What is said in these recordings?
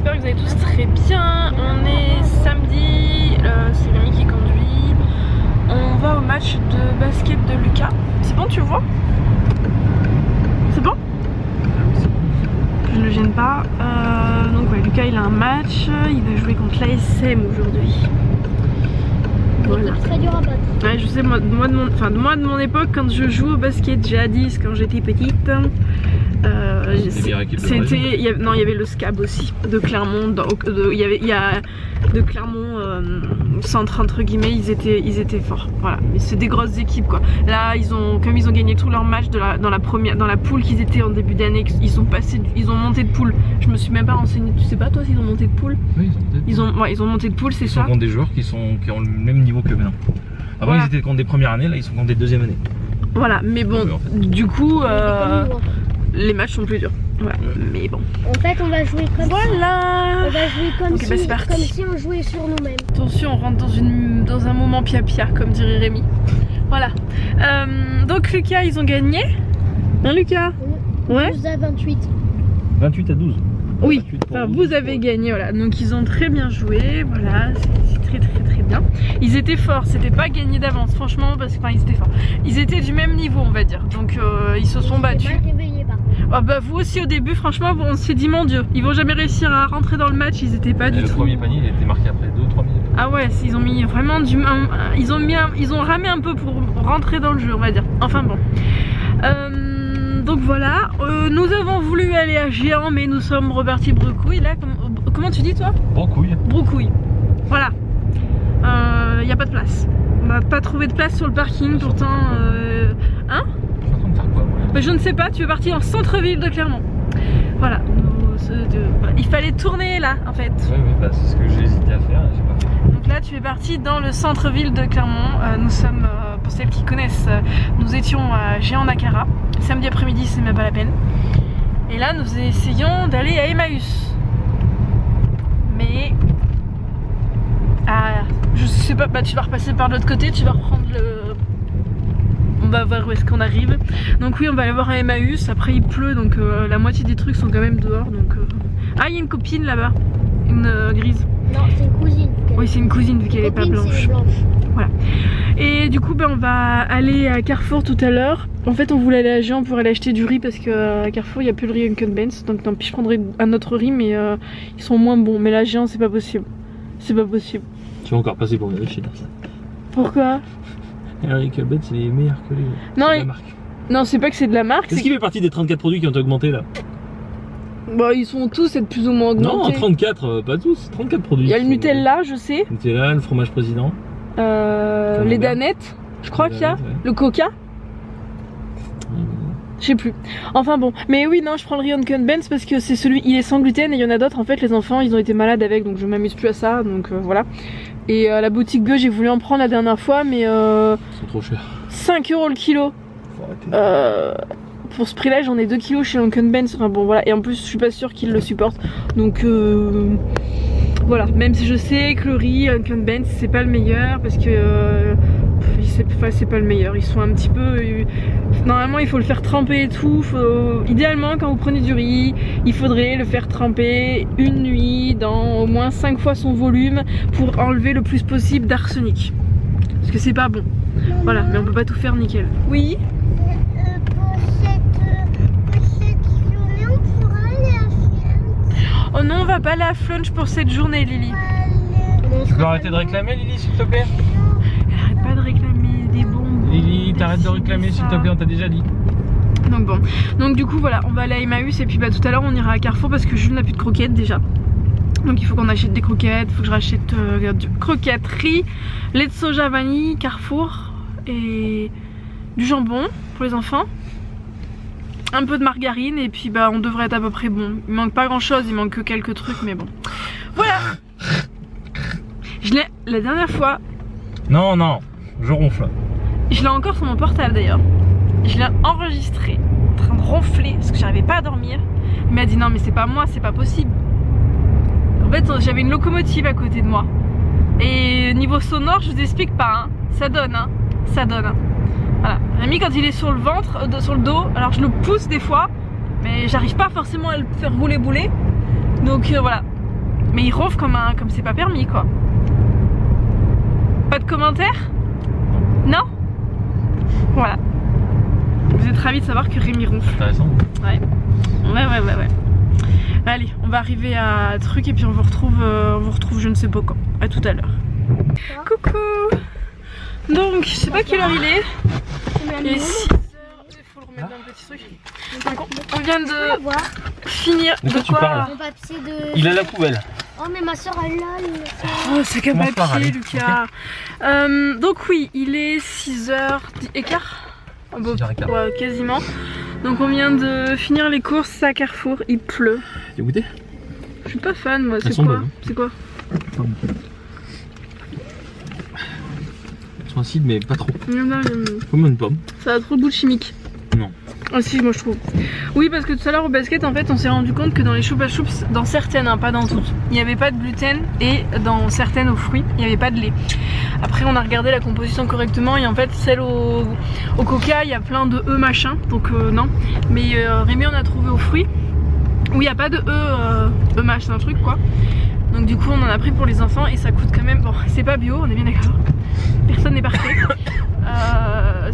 j'espère que vous allez tous très bien. On est samedi, c'est Rémi qui conduit. On va au match de basket de Lucas. C'est bon, tu vois? C'est bon? Je ne le gêne pas. Donc ouais, Lucas il a un match, il va jouer contre l'ASM aujourd'hui. Voilà. Très dur à battre. Ouais, je sais, moi de mon époque, quand je joue au basket jadis, quand j'étais petite, c'était, il y avait le SCAB aussi de Clermont, de Clermont centre entre guillemets, ils étaient forts. Voilà, mais c'est des grosses équipes quoi. Là comme ils ont gagné tous leurs matchs dans la poule qu'ils étaient en début d'année, ils ont monté de poule. Je me suis même pas renseignée. Tu sais pas toi s'ils ont monté de poule? Oui, ils ont monté de poule, c'est ça. Ils sont contre des joueurs qui ont le même niveau que maintenant. Avant voilà. Ils étaient contre des premières années, là ils sont contre des deuxième années. Voilà, mais bon, en fait. Du coup, les matchs sont plus durs. Voilà, mais bon. En fait, on va jouer comme voilà. On va jouer comme, okay, comme si on jouait sur nous-mêmes. Attention, on rentre dans un moment pia-pia, comme dirait Rémi. Voilà. Donc Lucas, ils ont gagné. Hein Lucas? Ouais. 12 à 28. 28 à 12. Oui, enfin, vous avez gagné, voilà. Donc ils ont très bien joué, voilà, c'est très bien. Ils étaient forts, c'était pas gagné d'avance, franchement, parce que ils étaient forts. Ils étaient du même niveau, on va dire. Donc ils se sont battus. Oh, bah vous aussi au début, franchement, on s'est dit mon Dieu, ils vont jamais réussir à rentrer dans le match, ils étaient pas du tout. Le premier panier, il a été marqué après 2 ou 3 minutes. Ah ouais, ils ont mis vraiment ils ont ramé un peu pour rentrer dans le jeu, on va dire. Enfin bon. Donc voilà, nous avons voulu aller à Géant, mais nous sommes repartis brecouille. Là, comment tu dis toi? Brecouille. Brecouille. Voilà. Il n'y a pas de place. On n'a pas trouvé de place sur le parking, pourtant. Hein? Mais je ne sais pas, tu es parti en centre-ville de Clermont. Voilà. Il fallait tourner là, en fait. Oui, bah, c'est ce que j'ai hésité à faire, j'ai pas fait. Donc là, tu es parti dans le centre-ville de Clermont. Nous sommes, pour celles qui connaissent, nous étions à Géant-Nacara. Samedi après-midi, c'est même pas la peine. Et là, nous essayons d'aller à Emmaüs. Mais... Ah, je sais pas, bah tu vas repasser par l'autre côté, tu vas reprendre le... On va voir où est-ce qu'on arrive. Donc oui, on va aller voir un Emmaüs. Après, il pleut, donc la moitié des trucs sont quand même dehors. Donc, Ah, il y a une copine là-bas. Une grise. Non, c'est une cousine. Oui, c'est une cousine vu qu'elle est pas blanche. Voilà. Et du coup, on va aller à Carrefour tout à l'heure. En fait, on voulait aller à Géant pour aller acheter du riz parce qu'à Carrefour, il n'y a plus de riz Uncle Ben's. Donc tant pis, je prendrai un autre riz, mais ils sont moins bons. Mais là, Géant, c'est pas possible. C'est pas possible. Tu vas encore passer pour une chez ça. Pourquoi? Uncle Ben's, c'est meilleur que les non, la marque. Non, c'est pas que c'est de la marque. Est-ce qu'il fait partie des 34 produits qui ont augmenté là? Bah, ils sont tous être plus ou moins augmentés. Non, 34, pas tous, 34 produits. Il y a le Nutella, je sais. Nutella, le fromage président. Les danettes, je crois qu'il y a. Ouais. Le coca. Je sais plus. Enfin bon. Mais oui, non, je prends le riz Uncle Ben's parce que c'est celui, il est sans gluten et il y en a d'autres. En fait, les enfants, ils ont été malades avec, donc je m'amuse plus à ça. Donc voilà. Et à la boutique Gueux, j'ai voulu en prendre la dernière fois, mais c'est trop cher. 5 € le kilo. Faut arrêter. Pour ce prix là j'en ai 2 kilos chez Uncle Ben's, enfin bon voilà, et en plus je suis pas sûre qu'ils le supportent, donc voilà, même si je sais que le riz Uncle Ben's c'est pas le meilleur parce que c'est pas le meilleur, ils sont un petit peu, normalement il faut le faire tremper et tout, idéalement quand vous prenez du riz il faudrait le faire tremper une nuit dans au moins 5 fois son volume pour enlever le plus possible d'arsenic, parce que c'est pas bon, voilà, mais on peut pas tout faire nickel. Oui. Oh non, on va pas aller à Flunch pour cette journée, Lily. Tu peux arrêter de réclamer, Lily, s'il te plaît? Elle arrête pas de réclamer des bonbons. Lily, t'arrêtes de réclamer, s'il te plaît, on t'a déjà dit. Donc bon, donc du coup voilà, on va aller à Emmaüs et puis bah tout à l'heure on ira à Carrefour parce que Jules n'a plus de croquettes déjà. Donc il faut qu'on achète des croquettes, il faut que je rachète du croquettes, riz, lait de soja, vanille, Carrefour et du jambon pour les enfants. Un peu de margarine et puis bah on devrait être à peu près bon. Il manque pas grand chose, il manque que quelques trucs mais bon. Voilà. Je l'ai la dernière fois. Non non, je ronfle. Je l'ai encore sur mon portable d'ailleurs. Je l'ai enregistré en train de ronfler parce que j'arrivais pas à dormir. Il m'a dit non mais c'est pas moi, c'est pas possible. En fait j'avais une locomotive à côté de moi. Et niveau sonore je vous explique pas hein. Ça donne hein. Ça donne hein. Voilà, Rémi quand il est sur le ventre, sur le dos, alors je le pousse des fois, mais j'arrive pas forcément à le faire rouler bouler. Donc voilà, Mais il ronfle comme c'est pas permis quoi. Pas de commentaires? Non? Voilà. Vous êtes ravis de savoir que Rémi ronfle. Intéressant. Ouais. Ouais. Allez, on va arriver à truc et puis on vous retrouve je ne sais pas quand. À tout à l'heure. Coucou. Donc, je sais pas quelle heure il est. Il est 6h. Il faut le remettre dans le petit truc. Donc, on vient de finir. De quoi tu parles? Mon papier de... Il a la poubelle. Oh mais ma soeur elle l'a. Oh, sac à Commence par papier, aller. Lucas. Donc oui, il est 6h15. Oh, bon, 6h15. ouais, quasiment. Donc on vient de finir les courses à Carrefour, il pleut. Tu as goûté? Je suis pas fan moi, Elles c'est sont quoi? bonnes. C'est quoi? Elles sont acides mais pas trop. Non, Comme une pomme. ça a trop de goût chimique. Non. Ah si, moi je trouve. Oui, parce que tout à l'heure au basket, en fait, on s'est rendu compte que dans les choupa choups, dans certaines, hein, pas dans toutes, il n'y avait pas de gluten et dans certaines aux fruits, il n'y avait pas de lait. Après, on a regardé la composition correctement et en fait, celle au coca, il y a plein de E machin, donc non. Mais Rémi en a trouvé aux fruits où il n'y a pas de E machin, un truc quoi. Donc du coup, on en a pris pour les enfants et ça coûte quand même. Bon, c'est pas bio, on est bien d'accord. Personne n'est parfait.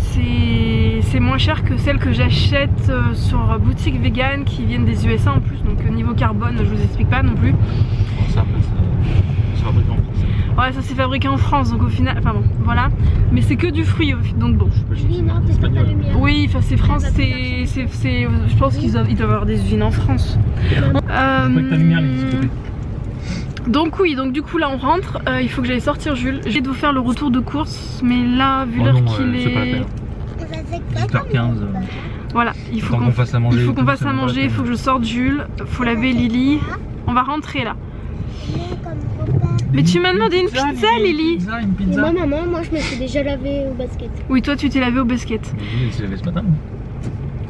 C'est moins cher que celles que j'achète sur boutique vegan qui viennent des USA en plus, donc niveau carbone je vous explique pas non plus. Bon, ça après c'est fabriqué en France. Ouais, ça c'est fabriqué en France donc au final, enfin bon voilà, mais c'est que du fruit donc bon. Oui non t'es pas ta lumière. Oui, enfin c'est France, je pense qu'ils doivent avoir des usines en France. Ta lumière, s'il te plaît. Donc oui, donc du coup là on rentre, il faut que j'aille sortir Jules. J'ai de vous faire le retour de course, mais là vu l'heure qu'il c'est pas la est... peine. 8h15. Voilà, il faut qu'on fasse à manger. Il faut qu'on fasse à manger, il faut que je sorte Jules, faut laver Lily. On va rentrer là. Mais tu m'as demandé une pizza Lily. Une Et pizza. moi maman, moi je me suis déjà lavé au basket. Oui, toi tu t'es lavé au basket. Il s'est lavé ce matin.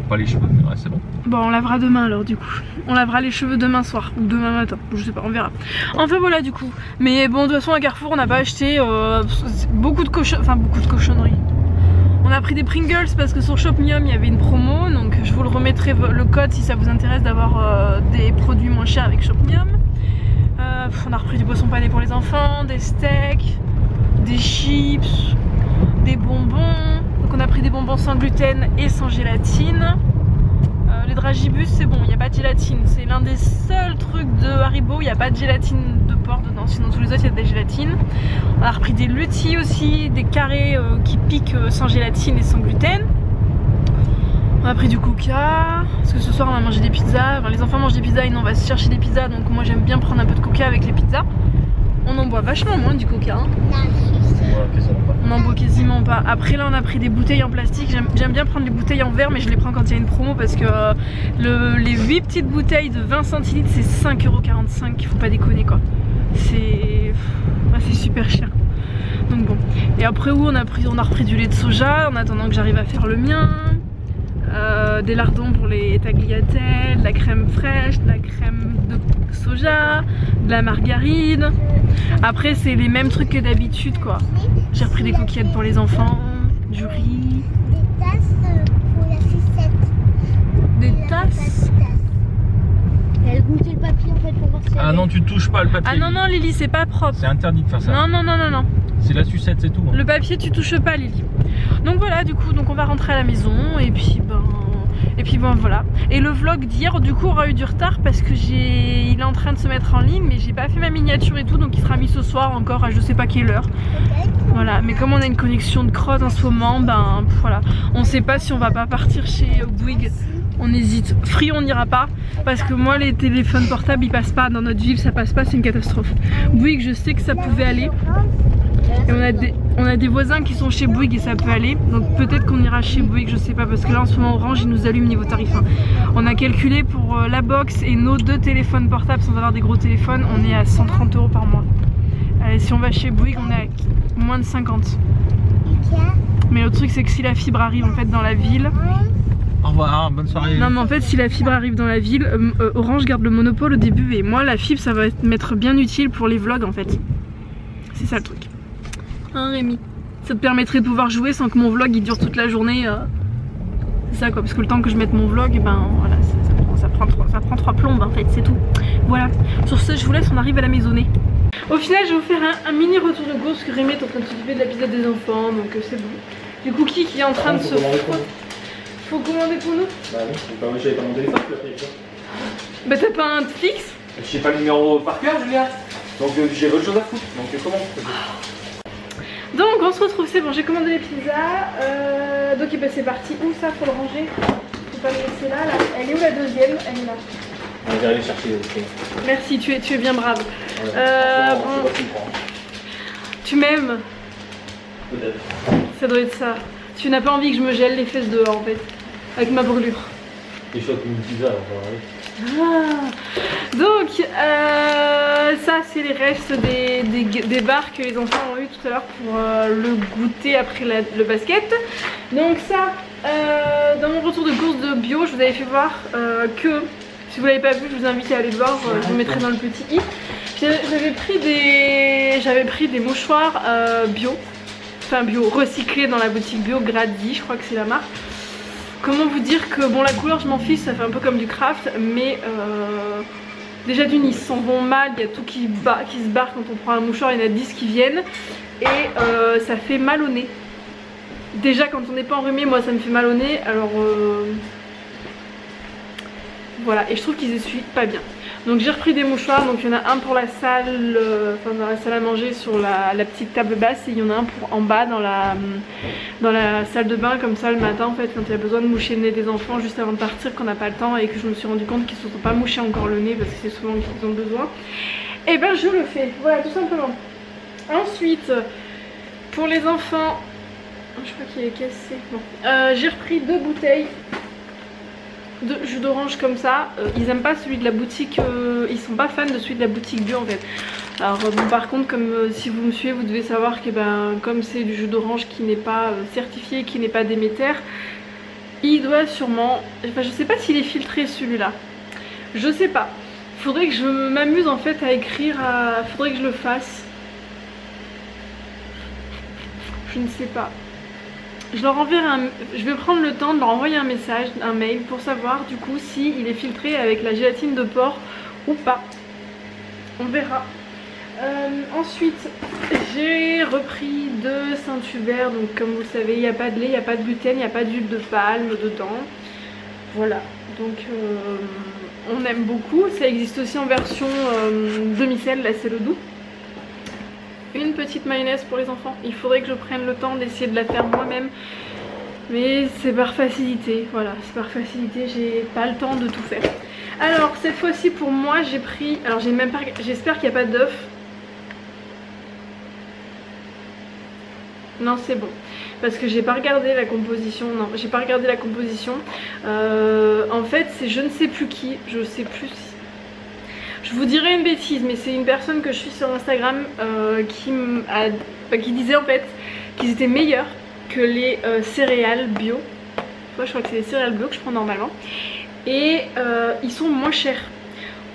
Pas les cheveux, mais ouais, c'est bon. Bon, on lavera demain alors du coup. On lavera les cheveux demain soir ou demain matin, je sais pas, on verra. Enfin voilà du coup. Mais bon, de toute façon à Carrefour on n'a pas acheté beaucoup de cochonneries. On a pris des Pringles parce que sur Shopmium il y avait une promo, donc je vous le remettrai le code si ça vous intéresse d'avoir des produits moins chers avec Shopmium. On a repris du poisson pané pour les enfants, des steaks, des chips, des bonbons. Donc on a pris des bonbons sans gluten et sans gélatine. Les dragibus c'est bon, il n'y a pas de gélatine. C'est l'un des seuls trucs de Haribo, il n'y a pas de gélatine de porc dedans. Sinon tous les autres il y a des gélatines. On a repris des lutis aussi, des carrés qui piquent sans gélatine et sans gluten. On a pris du coca, parce que ce soir on va manger des pizzas. Enfin, les enfants mangent des pizzas et nous on va se chercher des pizzas. Donc moi j'aime bien prendre un peu de coca avec les pizzas. On en boit vachement moins du coca hein. On en boit quasiment pas. Après là on a pris des bouteilles en plastique. J'aime bien prendre les bouteilles en verre, mais je les prends quand il y a une promo parce que les 8 petites bouteilles de 20 centilitres c'est 5,45 €. Il faut pas déconner quoi. C'est super cher. Donc bon. Et après où on a repris du lait de soja en attendant que j'arrive à faire le mien. Des lardons pour les tagliatelles, de la crème fraîche, de la crème de soja, de la margarine. Après c'est les mêmes trucs que d'habitude quoi. J'ai repris des coquillettes pour les enfants, du riz. Des tasses pour la sucette. Des tasses. Elle goûtait le papier en fait pour voir si Ah non, tu touches pas le papier. Ah non non Lily, c'est pas propre. C'est interdit de faire ça. Non non non non non. C'est la sucette, c'est tout. Hein. Le papier tu touches pas Lily. Donc voilà du coup, donc on va rentrer à la maison et puis ben voilà. Et le vlog d'hier du coup aura eu du retard parce que il est en train de se mettre en ligne, mais j'ai pas fait ma miniature et tout, donc il sera mis ce soir encore à je sais pas quelle heure. Voilà, mais comme on a une connexion de crotte en ce moment, ben voilà, on sait pas si on va pas partir chez Bouygues. On hésite. Free on n'ira pas parce que moi les téléphones portables ils passent pas dans notre ville, ça passe pas, c'est une catastrophe. Bouygues je sais que ça pouvait aller. Et on a des voisins qui sont chez Bouygues et ça peut aller. Donc peut-être qu'on ira chez Bouygues, je sais pas, parce que là en ce moment Orange il nous allume niveau tarif. On a calculé pour la box et nos 2 téléphones portables sans avoir des gros téléphones, on est à 130 € par mois. Si on va chez Bouygues on est à moins de 50. Mais le truc c'est que si la fibre arrive en fait dans la ville... Au revoir, bonne soirée. Non mais en fait si la fibre arrive dans la ville, Orange garde le monopole au début et moi la fibre ça va m'être bien utile pour les vlogs en fait. C'est ça le truc. Hein Rémi, ça te permettrait de pouvoir jouer sans que mon vlog il dure toute la journée. C'est ça quoi, parce que le temps que je mette mon vlog, ben voilà, ça prend 3 plombes en fait, c'est tout. Voilà, sur ce je vous laisse, on arrive à la maisonnée. Au final je vais vous faire un mini retour de course, que Rémi est en train de s'occuper de la pizza des enfants, donc c'est bon. Du cookie qui est en train de se frotter. Faut commander pour nous? Bah oui, j'avais pas mon téléphone pour l'appeler. Bah t'as pas un Netflix? Je sais pas le numéro par cœur, Julia. Donc j'ai autre chose à foutre. Donc comment? Donc on se retrouve, c'est bon, j'ai commandé les pizzas. Donc c'est parti. Où ça? Faut le ranger. Faut pas le laisser là. Elle est où la deuxième? Elle est là. On va aller chercher. Merci, tu es bien brave. Ouais, bon. Tu m'aimes? Peut-être. Ça doit être ça. Tu n'as pas envie que je me gèle les fesses dehors en fait. Avec ma brûlure. T'es chaud comme une pizza, Donc ça c'est les restes des bars que les enfants ont eu tout à l'heure pour le goûter après le basket. Donc ça, dans mon retour de course de bio, je vous avais fait voir que, si vous l'avez pas vu, je vous invite à aller le voir, je vous mettrai dans le petit i. J'avais pris des mouchoirs bio, enfin bio, recyclés dans la boutique bio, Grady, je crois que c'est la marque. Comment vous dire que bon, la couleur je m'en fiche, ça fait un peu comme du craft, mais déjà d'une ils s'en vont mal, il y a tout qui se barre quand on prend un mouchoir, il y en a 10 qui viennent et ça fait mal au nez. Déjà quand on n'est pas enrhumé, moi ça me fait mal au nez, alors voilà, et je trouve qu'ils essuient pas bien. Donc j'ai repris des mouchoirs, donc il y en a un pour la salle, enfin dans la salle à manger sur la petite table basse, et il y en a un pour en bas dans la salle de bain, comme ça le matin en fait quand il y a besoin de moucher le nez des enfants juste avant de partir, qu'on n'a pas le temps et que je me suis rendu compte qu'ils ne se sont pas mouchés encore le nez parce que c'est souvent qu'ils ont besoin. Et ben je le fais, voilà tout simplement. Ensuite, pour les enfants, je crois qu'il est cassé, bon. J'ai repris 2 bouteilles de jus d'orange comme ça. Ils aiment pas celui de la boutique, ils sont pas fans de celui de la boutique bio en fait. Alors bon, par contre comme si vous me suivez vous devez savoir que comme c'est du jus d'orange qui n'est pas certifié, qui n'est pas Déméter, il doit sûrement, enfin je sais pas s'il est filtré celui-là, je sais pas. Faudrait que je m'amuse en fait à écrire, faudrait que je le fasse. Je ne sais pas. Je leur enverrai je vais prendre le temps de leur envoyer un message, un mail pour savoir du coup si il est filtré avec la gélatine de porc ou pas. On verra. Ensuite j'ai repris 2 Saint-Hubert, donc comme vous le savez il n'y a pas de lait, il n'y a pas de gluten, il n'y a pas d'huile de palme dedans. Voilà, donc on aime beaucoup. Ça existe aussi en version demi-sel, là c'est le doux. Une petite mayonnaise pour les enfants, il faudrait que je prenne le temps d'essayer de la faire moi-même, mais c'est par facilité, voilà, c'est par facilité, j'ai pas le temps de tout faire. Alors cette fois-ci pour moi j'ai pris, alors j'ai même pas, j'espère qu'il n'y a pas d'œuf. Non c'est bon, parce que j'ai pas regardé la composition, non j'ai pas regardé la composition. En fait c'est je ne sais plus qui, je sais plus si... Je vous dirais une bêtise, mais c'est une personne que je suis sur Instagram qui disait en fait qu'ils étaient meilleurs que les céréales bio. Moi je crois que c'est les céréales bio que je prends normalement. Et ils sont moins chers.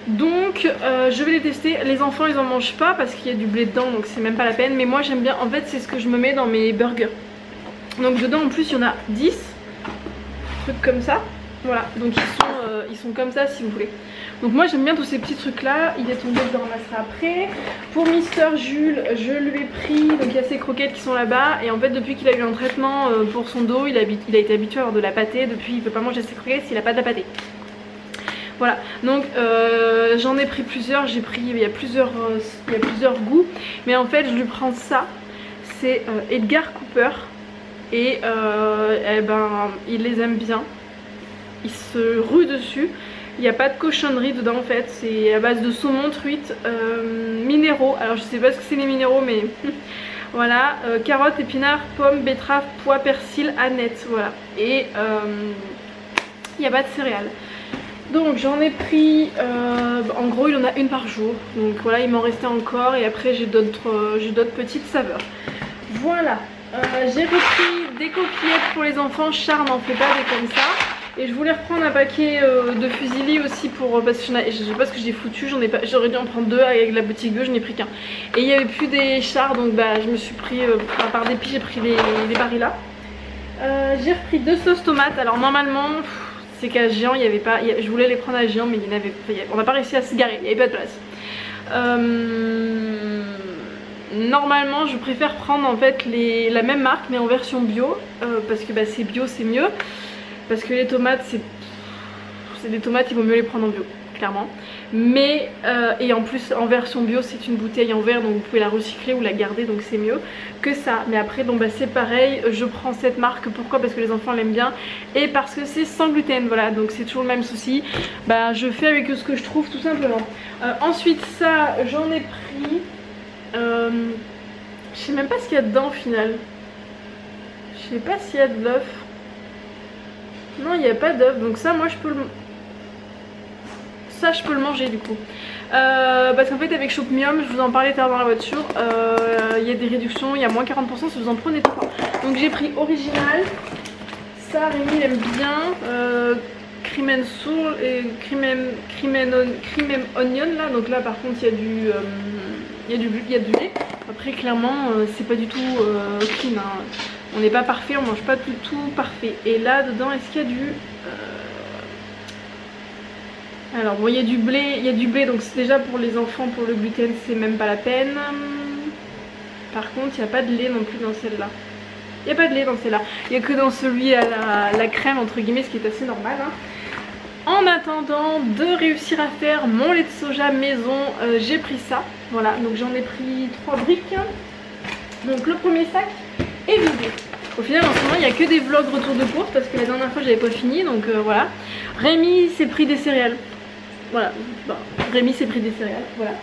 Donc je vais les tester. Les enfants ils en mangent pas parce qu'il y a du blé dedans, donc c'est même pas la peine. Mais moi j'aime bien, en fait c'est ce que je me mets dans mes burgers. Donc dedans en plus il y en a 10 trucs comme ça. Voilà, donc ils sont comme ça si vous voulez. Donc moi j'aime bien tous ces petits trucs là. Il est tombé, je le ramasserai après. Pour Mister Jules, je lui ai pris, donc il y a ces croquettes qui sont là-bas. Et en fait depuis qu'il a eu un traitement pour son dos, il a été habitué à avoir de la pâtée. Depuis il peut pas manger ses croquettes s'il a pas de la pâtée. Voilà, donc j'en ai pris plusieurs, j'ai pris, il y a plusieurs goûts. Mais en fait je lui prends ça, c'est Edgar Cooper. Et il les aime bien. Il se rue dessus. Il n'y a pas de cochonnerie dedans en fait. C'est à base de saumon, truite, minéraux. Alors je sais pas ce que c'est les minéraux mais voilà. Carottes, épinards, pommes, betteraves, pois, persil, aneth. Voilà. Et il n'y a pas de céréales. Donc j'en ai pris, en gros il en a une par jour. Donc voilà, il m'en restait encore et après j'ai d'autres petites saveurs. Voilà. J'ai repris des coquillettes pour les enfants. Charles n'en fait pas des comme ça. Et je voulais reprendre un paquet de fusilli aussi pour, parce que je sais pas ce que j'ai foutu, j'aurais dû en prendre 2 avec la boutique bio, je n'ai pris qu'un. Et il n'y avait plus des chars, donc je me suis pris, par dépit j'ai pris les Barilla. J'ai repris 2 sauces tomates. Alors normalement c'est qu'à Géant il y avait pas, je voulais les prendre à Géant mais on n'a pas réussi à se garer, il n'y avait pas de place. Normalement je préfère prendre en fait la même marque mais en version bio parce que bah, c'est bio, c'est mieux, parce que les tomates c'est des tomates, il vaut mieux les prendre en bio clairement, mais et en plus en version bio c'est une bouteille en verre donc vous pouvez la recycler ou la garder, donc c'est mieux que ça. Mais après donc bah, c'est pareil, je prends cette marque, pourquoi? Parce que les enfants l'aiment bien et parce que c'est sans gluten, voilà, donc c'est toujours le même souci, bah je fais avec ce que je trouve tout simplement. Ensuite ça j'en ai pris, je sais même pas ce qu'il y a dedans au final, je sais pas s'il y a de l'œuf, non il n'y a pas d'œuf, donc ça moi je peux le manger du coup, parce qu'en fait avec Shopmium, je vous en parlais tout à l'heure dans la voiture, il y a des réductions, il y a moins 40% si vous en prenez 3. Donc j'ai pris original, ça Rémi il aime bien, cream and soul et cream and onion là, donc là par contre il y a du lait. Après clairement c'est pas du tout clean, hein. On n'est pas parfait, on mange pas du tout parfait. Et là dedans est-ce qu'il y a du... Alors bon il y a du blé, donc c'est déjà pour les enfants, pour le gluten c'est même pas la peine. Par contre il n'y a pas de lait non plus dans celle-là. Il n'y a pas de lait dans celle-là. Il n'y a que dans celui à la crème entre guillemets, ce qui est assez normal, hein. En attendant de réussir à faire mon lait de soja maison, j'ai pris ça. Voilà, donc j'en ai pris 3 briques. Donc le premier sac est vidé. Au final en ce moment il n'y a que des vlogs retour de course parce que la dernière fois j'avais pas fini, donc voilà. Rémi s'est pris des céréales. Voilà, bon, Rémi s'est pris des céréales, voilà.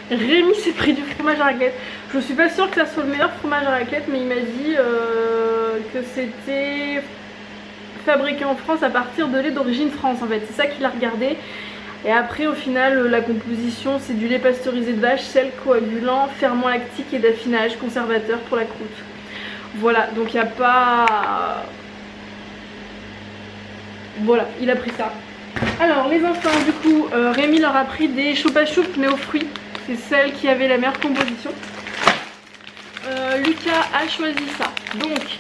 Rémi s'est pris du fromage à raclette. Je suis pas sûre que ça soit le meilleur fromage à raclette, mais il m'a dit que c'était fabriqué en France à partir de lait d'origine France en fait. C'est ça qu'il a regardé. Et après au final la composition c'est du lait pasteurisé de vache, sel, coagulant, ferment lactique et d'affinage, conservateur pour la croûte. Voilà, donc il n'y a pas... Voilà, il a pris ça. Alors les enfants du coup, Rémi leur a pris des choupa choups mais aux fruits. C'est celle qui avait la meilleure composition. Lucas a choisi ça. Donc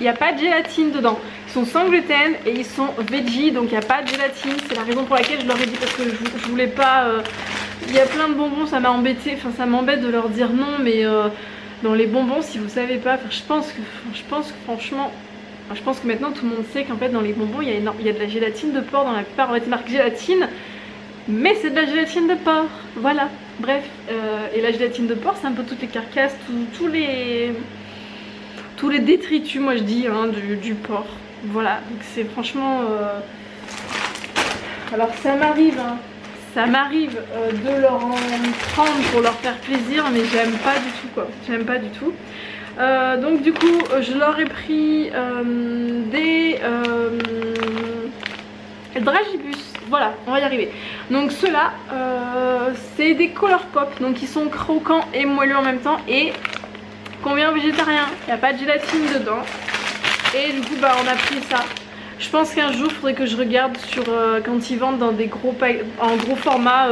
il n'y a pas de gélatine dedans. Ils sont sans gluten et ils sont veggie, donc il n'y a pas de gélatine. C'est la raison pour laquelle je leur ai dit, parce que je voulais pas... Il y a plein de bonbons, ça m'a embêté. Enfin ça m'embête de leur dire non, mais dans les bonbons si vous savez pas, je pense que franchement... Je pense que maintenant tout le monde sait qu'en fait dans les bonbons il y a de la gélatine de porc, dans la plupart on va être marqué gélatine, mais c'est de la gélatine de porc, voilà, bref. Et la gélatine de porc c'est un peu toutes les carcasses, tous les détritus moi je dis hein, du porc, voilà, donc c'est franchement... Alors ça m'arrive hein, de leur en prendre pour leur faire plaisir, mais j'aime pas du tout quoi, j'aime pas du tout. Donc du coup je leur ai pris des dragibus, voilà on va y arriver. Donc ceux-là c'est des color pop, donc ils sont croquants et moelleux en même temps et combien végétarien, il n'y a pas de gélatine dedans. Et du coup bah on a pris ça. Je pense qu'un jour il faudrait que je regarde sur quand ils vendent dans des en gros format,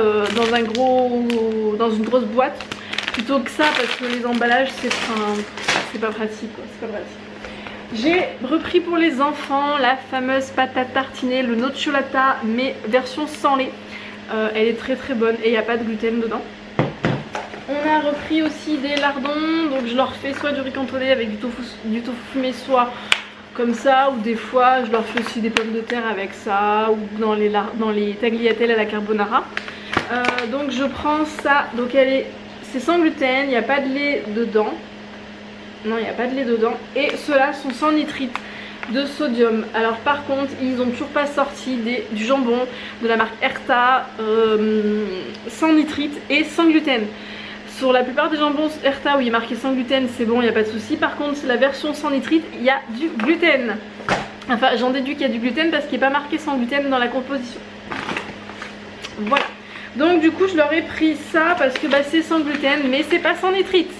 dans une grosse boîte, plutôt que ça, parce que les emballages c'est pas pratique quoi, c'est pas pratique. J'ai repris pour les enfants la fameuse pâte à tartiner, le nocciolata mais version sans lait. Elle est très très bonne et il n'y a pas de gluten dedans. On a repris aussi des lardons, donc je leur fais soit du riz cantonné avec du tofu fumé, soit comme ça, ou des fois je leur fais aussi des pommes de terre avec ça, ou dans les tagliatelles à la carbonara. Donc je prends ça, donc c'est sans gluten, il n'y a pas de lait dedans. Non, il n'y a pas de lait dedans. Et ceux-là sont sans nitrite de sodium. Alors par contre, ils n'ont toujours pas sorti du jambon de la marque Erta sans nitrite et sans gluten. Sur la plupart des jambons Erta où il est marqué sans gluten, c'est bon, il n'y a pas de souci. Par contre, la version sans nitrite, il y a du gluten. Enfin, j'en déduis qu'il y a du gluten parce qu'il n'est pas marqué sans gluten dans la composition. Voilà. Donc du coup, je leur ai pris ça parce que bah, c'est sans gluten, mais c'est pas sans nitrite.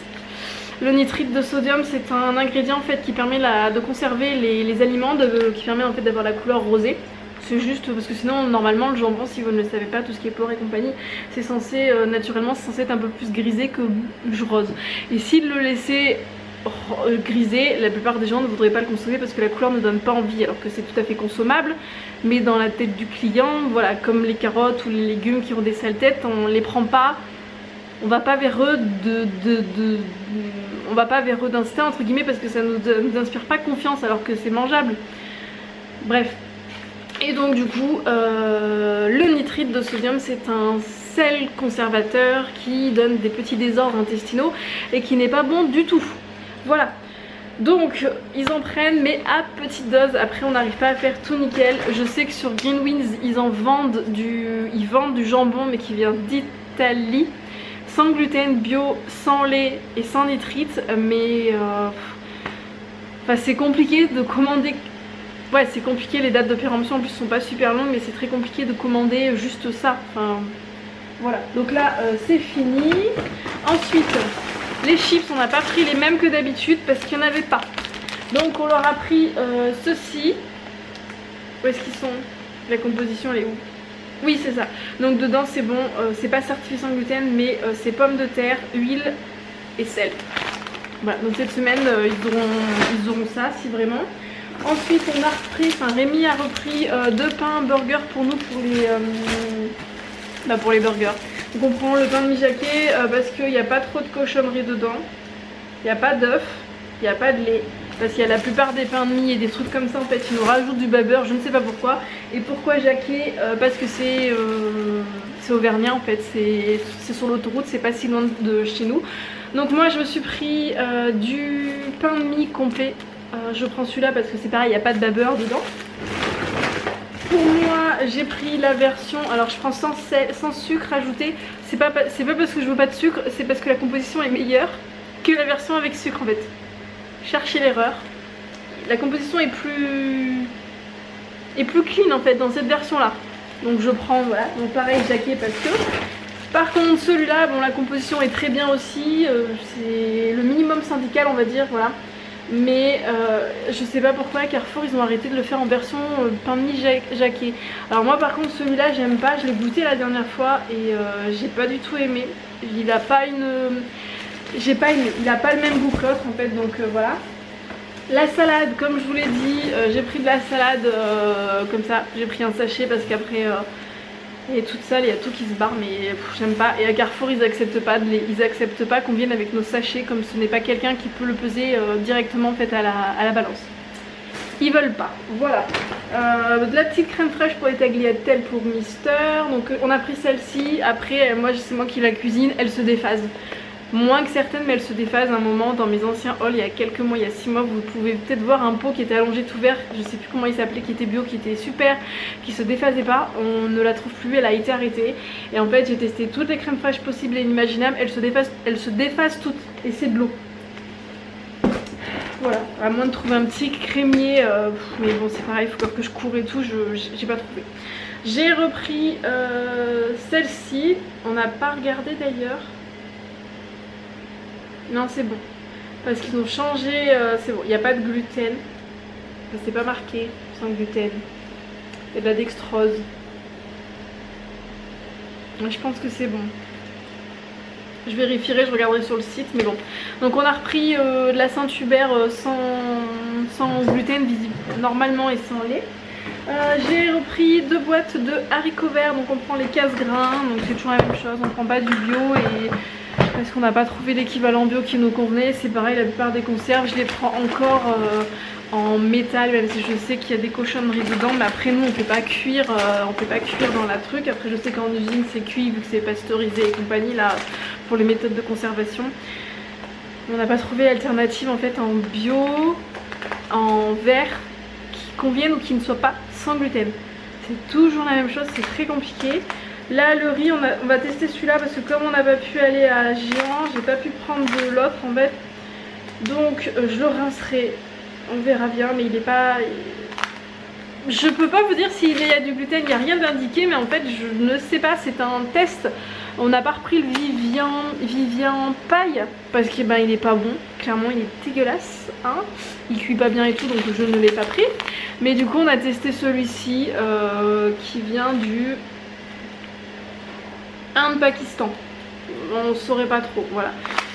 Le nitrite de sodium c'est un ingrédient en fait qui permet de conserver les aliments, qui permet en fait d'avoir la couleur rosée. C'est juste parce que sinon normalement le jambon, si vous ne le savez pas, tout ce qui est porc et compagnie, c'est censé naturellement c'est censé être un peu plus grisé que rose. Et s'ils le laissaient grisé, la plupart des gens ne voudraient pas le consommer parce que la couleur ne donne pas envie, alors que c'est tout à fait consommable. Mais dans la tête du client, voilà, comme les carottes ou les légumes qui ont des sales têtes, on les prend pas, on va pas vers eux on va pas vers eux d'instinct entre guillemets, parce que ça nous inspire pas confiance alors que c'est mangeable. Bref. Et donc du coup, le nitrite de sodium, c'est un sel conservateur qui donne des petits désordres intestinaux et qui n'est pas bon du tout. Voilà. Donc ils en prennent mais à petite dose, après on n'arrive pas à faire tout nickel. Je sais que sur Greenwins ils vendent du jambon mais qui vient d'Italie, sans gluten, bio, sans lait et sans nitrite, mais enfin, c'est compliqué de commander. Ouais, c'est compliqué, les dates de péremption en plus sont pas super longues, mais c'est très compliqué de commander juste ça. Enfin voilà, donc là c'est fini. Ensuite les chips, on n'a pas pris les mêmes que d'habitude parce qu'il n'y en avait pas. Donc on leur a pris ceux-ci. Où est-ce qu'ils sont? La composition elle est où? Oui c'est ça. Donc dedans c'est bon, c'est pas certifié sans gluten, mais c'est pommes de terre, huile et sel. Voilà, donc cette semaine ils auront ça si vraiment. Ensuite on a repris, enfin Rémi a repris 2 pains burger pour nous pour les burgers. Donc on prend le pain de mijaké parce qu'il n'y a pas trop de cochonneries dedans. Il n'y a pas d'œuf, il n'y a pas de lait. Parce qu'il y a la plupart des pains de mie et des trucs comme ça en fait, ils nous rajoutent du beurre, je ne sais pas pourquoi. Et pourquoi jaké? Parce que c'est auvergnat en fait, c'est sur l'autoroute, c'est pas si loin de chez nous. Donc moi je me suis pris du pain de mie complet. Je prends celui-là parce que c'est pareil, il n'y a pas de beurre dedans. Pour moi j'ai pris la version, alors je prends sans sucre ajouté. C'est pas parce que je veux pas de sucre, c'est parce que la composition est meilleure que la version avec sucre en fait. Cherchez l'erreur. La composition est plus clean en fait dans cette version là. Donc je prends, voilà, donc pareil jacké parce que. Par contre celui-là, bon la composition est très bien aussi, c'est le minimum syndical on va dire, voilà. Mais je sais pas pourquoi Carrefour ils ont arrêté de le faire en version pain de mie jacké. Alors moi par contre celui-là j'aime pas, je l'ai goûté la dernière fois et j'ai pas du tout aimé. Il a pas il a pas le même goût que l'autre en fait, donc voilà. La salade, comme je vous l'ai dit, j'ai pris de la salade comme ça, j'ai pris un sachet parce qu'après elle est toute sale, il y a tout qui se barre, mais j'aime pas. Et à Carrefour ils acceptent pas qu'on vienne avec nos sachets, comme ce n'est pas quelqu'un qui peut le peser directement en fait à la balance. Ils veulent pas, voilà. De la petite crème fraîche pour les tagliatelles pour Mister. Donc on a pris celle-ci, après moi c'est moi qui la cuisine, elle se déphase. Moins que certaines, mais elle se déphase. Un moment dans mes anciens hauls il y a quelques mois, il y a 6 mois, vous pouvez peut-être voir un pot qui était allongé tout vert, je sais plus comment il s'appelait, qui était bio, qui était super, qui se déphasait pas. On ne la trouve plus, elle a été arrêtée. Et en fait j'ai testé toutes les crèmes fraîches possibles et inimaginables, elles se déphasent toutes et c'est de l'eau. Voilà, à moins de trouver un petit crémier, mais bon c'est pareil, il faut que je cours et tout, j'ai pas trouvé. J'ai repris celle-ci, on n'a pas regardé d'ailleurs. Non c'est bon, parce qu'ils ont changé, c'est bon, il n'y a pas de gluten, enfin, c'est pas marqué sans gluten, il y a de la dextrose, je pense que c'est bon, je vérifierai, je regarderai sur le site, mais bon. Donc on a repris de la Saint-Hubert sans gluten normalement et sans lait. J'ai repris 2 boîtes de haricots verts, donc on prend les casse-grains, donc c'est toujours la même chose, on prend pas du bio et... parce qu'on n'a pas trouvé l'équivalent bio qui nous convenait. C'est pareil, la plupart des conserves je les prends encore en métal, même si je sais qu'il y a des cochonneries dedans, mais après nous on fait pas cuire dans la truc. Après je sais qu'en usine c'est cuit vu que c'est pasteurisé et compagnie là pour les méthodes de conservation. On n'a pas trouvé l'alternative en fait en bio, en verre qui convienne ou qui ne soit pas sans gluten. C'est toujours la même chose, c'est très compliqué. Là le riz on va tester celui-là parce que comme on n'a pas pu aller à Géant, j'ai pas pu prendre de l'autre en fait. Donc je le rincerai, on verra bien, mais il est pas... Je peux pas vous dire s'il y a du gluten, il n'y a rien d'indiqué, mais en fait je ne sais pas, c'est un test. On n'a pas repris le Vivien paille parce qu'il il est pas bon, clairement il est dégueulasse, hein. Il cuit pas bien et tout, donc je ne l'ai pas pris. Mais du coup on a testé celui-ci qui vient du Inde Pakistan, on saurait pas trop, voilà.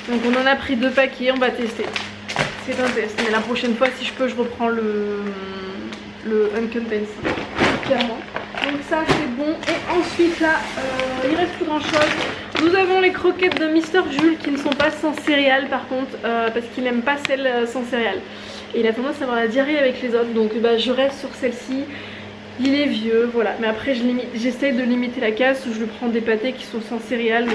Donc on en a pris 2 paquets, on va tester. c'est un test. Mais la prochaine fois, si je peux, je reprends le Unconvinced, clairement. Donc ça c'est bon. Et ensuite là, il reste plus grand chose. Nous avons les croquettes de Mister Jules qui ne sont pas sans céréales par contre, parce qu'il n'aime pas celles sans céréales. Et il a tendance à avoir la diarrhée avec les autres, donc bah, je reste sur celle-ci. Il est vieux, voilà. Mais après j'essaye de limiter la casse, où je lui prends des pâtés qui sont sans céréales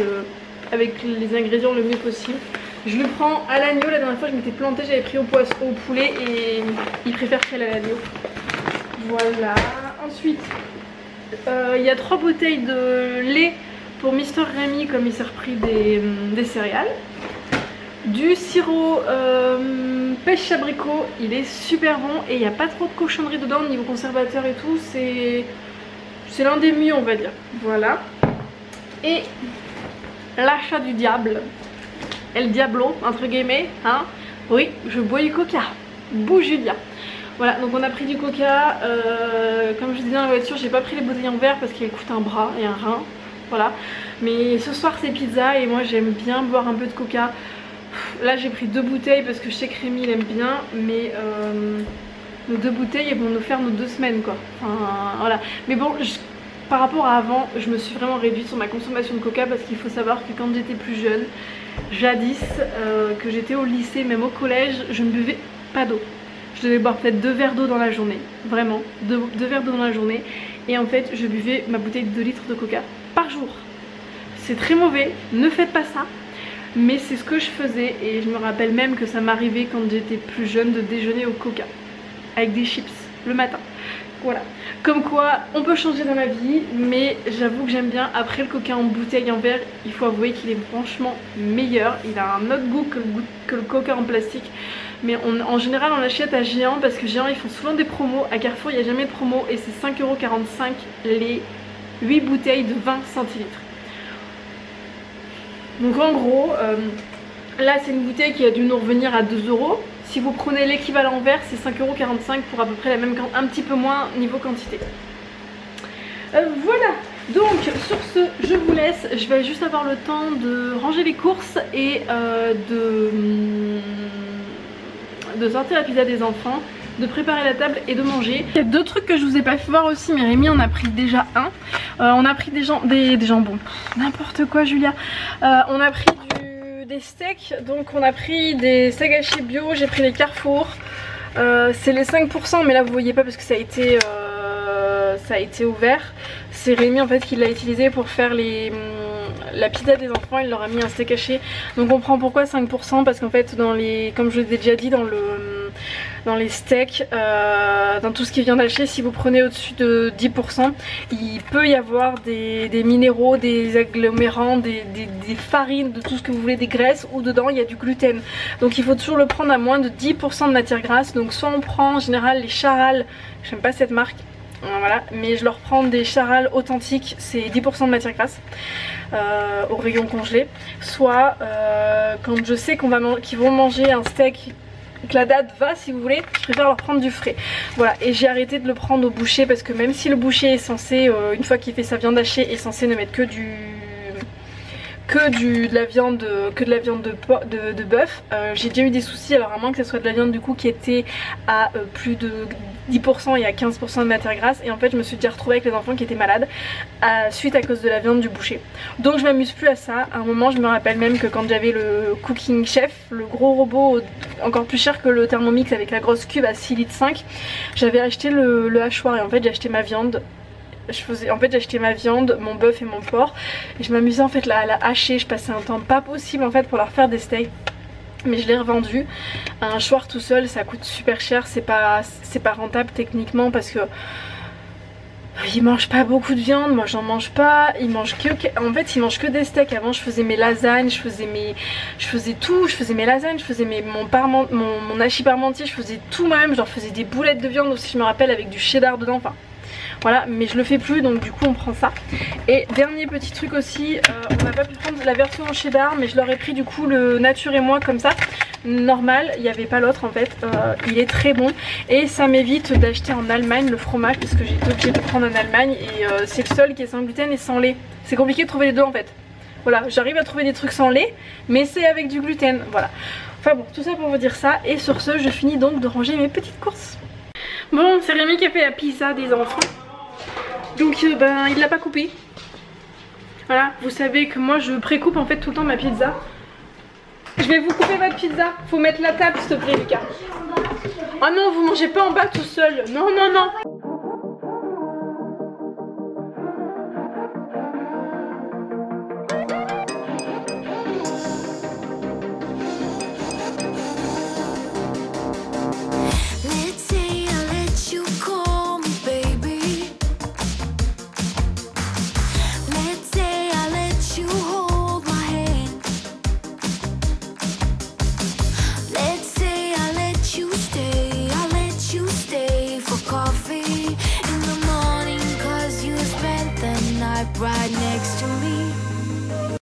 avec les ingrédients le mieux possible. Je le prends à l'agneau. La dernière fois je m'étais plantée, j'avais pris au poulet et il préfère qu'elle à l'agneau. Voilà. Ensuite il y a 3 bouteilles de lait pour Mister Rémi comme il s'est repris des céréales. Du sirop pêche abricot, il est super bon et il n'y a pas trop de cochonnerie dedans niveau conservateur et tout, c'est l'un des mieux on va dire. Voilà. Et l'achat du diable, El Diablo entre guillemets, hein. Oui, je bois du coca, Bou Julia. Voilà, donc on a pris du coca, comme je disais dans la voiture, j'ai pas pris les bouteilles en verre parce qu'elles coûtent un bras et un rein, voilà. Mais ce soir c'est pizza et moi j'aime bien boire un peu de coca. Là j'ai pris 2 bouteilles parce que je sais que Rémi il aime bien, mais nos 2 bouteilles elles vont nous faire nos 2 semaines quoi. Enfin, voilà. Mais bon, par rapport à avant, je me suis vraiment réduite sur ma consommation de coca parce qu'il faut savoir que quand j'étais plus jeune, jadis, que j'étais au lycée, même au collège, je ne buvais pas d'eau. Je devais boire peut-être 2 verres d'eau dans la journée, vraiment, 2 verres d'eau dans la journée. Et en fait je buvais ma bouteille de 2 litres de coca par jour. C'est très mauvais, ne faites pas ça. Mais c'est ce que je faisais et je me rappelle même que ça m'arrivait quand j'étais plus jeune de déjeuner au coca avec des chips le matin. Voilà, comme quoi on peut changer dans la vie, mais j'avoue que j'aime bien. Après le coca en bouteille en verre, il faut avouer qu'il est franchement meilleur. Il a un autre goût que le coca en plastique. Mais en général on achète à Géant parce que Géant ils font souvent des promos. À Carrefour il n'y a jamais de promo et c'est 5,45 € les 8 bouteilles de 20 centilitres. Donc en gros, là c'est une bouteille qui a dû nous revenir à 2 €. Si vous prenez l'équivalent en verre c'est 5,45 € pour à peu près la même, un petit peu moins niveau quantité. Voilà, donc sur ce je vous laisse. Je vais juste avoir le temps de ranger les courses et de sortir la pizza des enfants, de préparer la table et de manger. Il y a 2 trucs que je vous ai pas fait voir aussi, mais Rémi en a pris déjà un. On a pris des jambons, n'importe quoi Julia. On a pris des steaks, donc on a pris des steaks hachés bio, j'ai pris les Carrefour. C'est les 5%, mais là vous voyez pas parce que ça a été ouvert. C'est Rémi en fait qui l'a utilisé pour faire la pizza des enfants, il leur a mis un steak haché. Donc on comprend pourquoi 5%, parce qu'en fait comme je l'ai déjà dit, dans les steaks, dans tout ce qui vient d'acheter, si vous prenez au-dessus de 10%, il peut y avoir des minéraux, des agglomérants, des farines, de tout ce que vous voulez, des graisses, ou dedans il y a du gluten. Donc il faut toujours le prendre à moins de 10% de matière grasse. Donc soit on prend en général les Charal, j'aime pas cette marque, voilà, mais je leur prends des Charal authentiques, c'est 10% de matière grasse au rayon congelé. Soit quand je sais qu'ils vont manger un steak, que la date va si vous voulez, je préfère leur prendre du frais. Voilà, et j'ai arrêté de le prendre au boucher parce que même si le boucher est censé, une fois qu'il fait sa viande hachée, est censé ne mettre que de la viande de bœuf, j'ai déjà eu des soucis, alors à moins que ce soit de la viande du coup qui était à plus de 10% et à 15% de matière grasse, et en fait je me suis déjà retrouvée avec les enfants qui étaient malades suite à cause de la viande du boucher. Donc je m'amuse plus à ça. À un moment je me rappelle même que quand j'avais le Cooking Chef, le gros robot encore plus cher que le Thermomix avec la grosse cube à 6,5 litres, j'avais acheté le hachoir et en fait j'ai acheté ma viande. J'achetais ma viande, mon bœuf et mon porc, et je m'amusais en fait à la hacher. Je passais un temps pas possible en fait pour leur faire des steaks, mais je l'ai revendu. Un hachoir tout seul ça coûte super cher, c'est pas rentable techniquement parce que ils mangent pas beaucoup de viande, moi j'en mange pas. Ils mangent en fait ils mangent que des steaks. Avant je faisais mes lasagnes, je faisais tout, je faisais mes lasagnes, je faisais mon hachis parmentier, je faisais tout moi-même. Je leur faisais des boulettes de viande aussi, je me rappelle, avec du cheddar dedans, enfin voilà, mais je le fais plus donc du coup on prend ça. Et dernier petit truc aussi, on n'a pas pu prendre la version en cheddar, mais je leur ai pris du coup le Nature et moi comme ça, normal, il n'y avait pas l'autre en fait. Il est très bon et ça m'évite d'acheter en Allemagne le fromage parce que j'ai été obligée de le prendre en Allemagne et c'est le seul qui est sans gluten et sans lait. C'est compliqué de trouver les deux en fait. Voilà, j'arrive à trouver des trucs sans lait, mais c'est avec du gluten, voilà. Enfin bon, tout ça pour vous dire ça, et sur ce, je finis donc de ranger mes petites courses. Bon, c'est Rémi qui a fait la pizza des enfants, donc ben il l'a pas coupée. Voilà, vous savez que moi je précoupe en fait tout le temps ma pizza. Je vais vous couper votre pizza, faut mettre la table s'il te plaît Lucas. Oh non, vous mangez pas en bas tout seul, non non non.